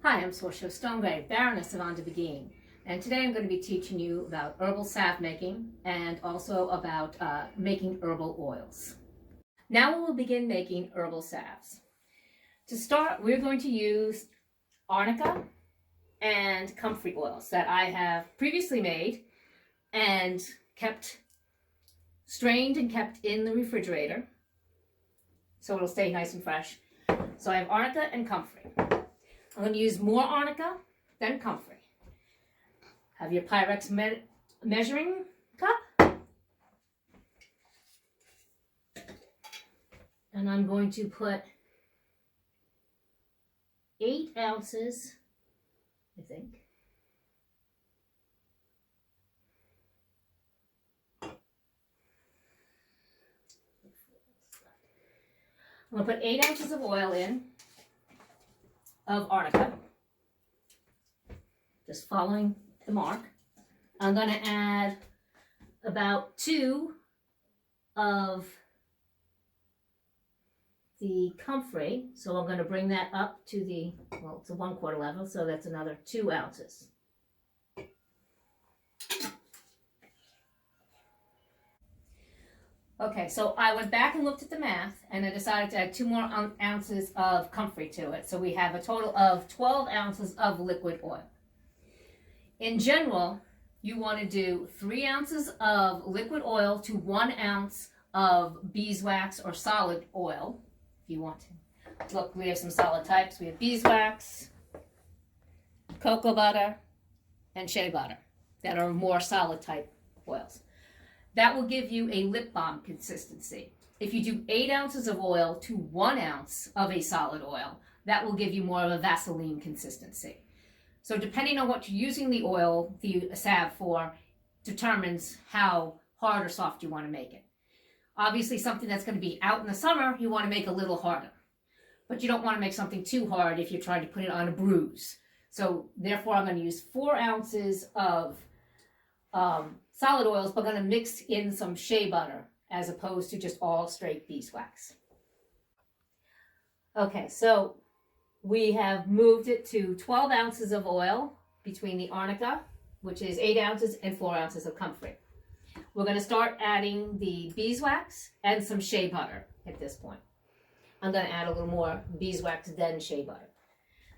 Hi, I'm Sorcia Stonegray, Baroness of Beguine, and today I'm going to be teaching you about herbal salve making and also about making herbal oils. Now we will begin making herbal salves. To start, we're going to use arnica and comfrey oils that I have previously made and strained and kept in the refrigerator so it'll stay nice and fresh. So I have arnica and comfrey. I'm going to use more arnica than comfrey. Have your Pyrex measuring cup. And I'm going to put 8 ounces, I think. I'm going to put 8 ounces of oil in, of arnica, just following the mark. I'm going to add about 2 of the comfrey, so I'm going to bring that up to the, well, it's a 1/4 level, so that's another 2 ounces. Okay, so I went back and looked at the math, and I decided to add 2 more ounces of comfrey to it. So we have a total of 12 ounces of liquid oil. In general, you want to do 3 ounces of liquid oil to 1 ounce of beeswax or solid oil, if you want to. Look, we have some solid types. We have beeswax, cocoa butter, and shea butter that are more solid type oils. That will give you a lip balm consistency. If you do 8 ounces of oil to 1 ounce of a solid oil, that will give you more of a Vaseline consistency. So depending on what you're using the oil, the salve for, determines how hard or soft you want to make it. Obviously, something that's going to be out in the summer, you want to make a little harder. But you don't want to make something too hard if you're trying to put it on a bruise. So therefore, I'm going to use 4 ounces of solid oils, but I'm going to mix in some shea butter as opposed to just all straight beeswax. Okay, so we have moved it to 12 ounces of oil between the arnica, which is 8 ounces, and 4 ounces of comfrey. We're going to start adding the beeswax and some shea butter at this point. I'm going to add a little more beeswax than shea butter.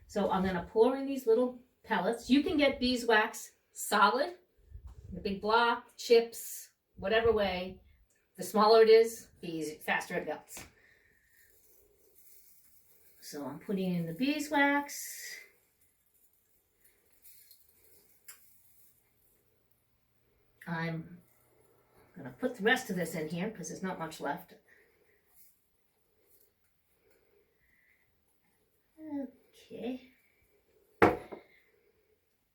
So I'm going to pour in these little pellets. You can get beeswax solid, the big block, chips, whatever way. The smaller it is, the faster it melts. So I'm putting in the beeswax. I'm going to put the rest of this in here because there's not much left. Okay.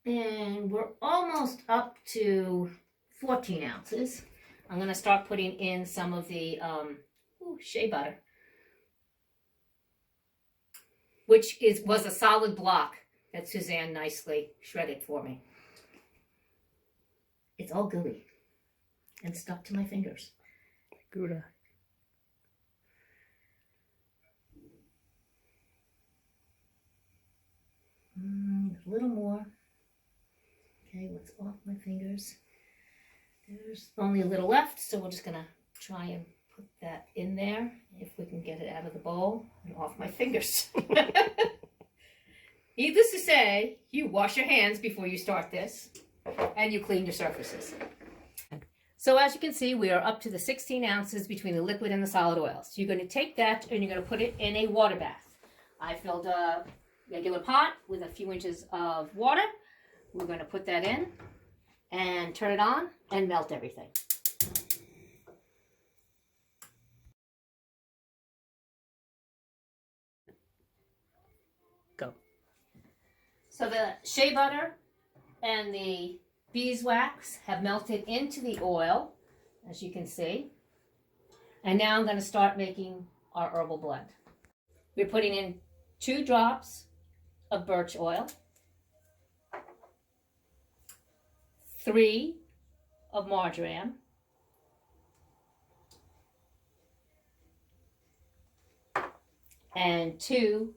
And we're almost up to 14 ounces. I'm going to start putting in some of the shea butter, which was a solid block that Suzanne nicely shredded for me. It's all gooey and stuck to my fingers. Gouda. A little more. Okay, what's off my fingers? There's only a little left, so we're just going to try and put that in there, if we can get it out of the bowl and off my fingers. Needless to say, you wash your hands before you start this, and you clean your surfaces. So as you can see, we are up to the 16 ounces between the liquid and the solid oils. So you're going to take that and you're going to put it in a water bath. I filled a regular pot with a few inches of water. We're going to put that in and turn it on and melt everything. Go. So the shea butter and the beeswax have melted into the oil, as you can see. And now I'm going to start making our herbal blend. We're putting in 2 drops of birch oil, 3 of marjoram, and 2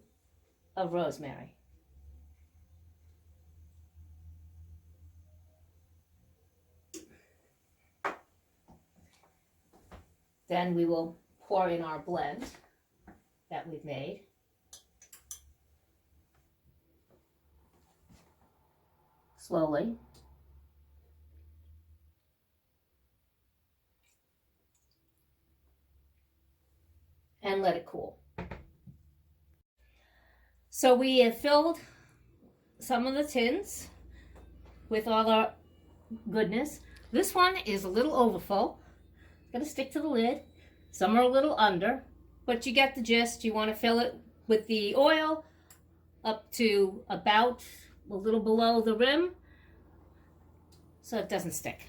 of rosemary. Then we will pour in our blend that we've made. Slowly. And let it cool. So we have filled some of the tins with all our goodness. This one is a little overfull. It's gonna stick to the lid. Some are a little under, but you get the gist. You want to fill it with the oil up to about a little below the rim so it doesn't stick.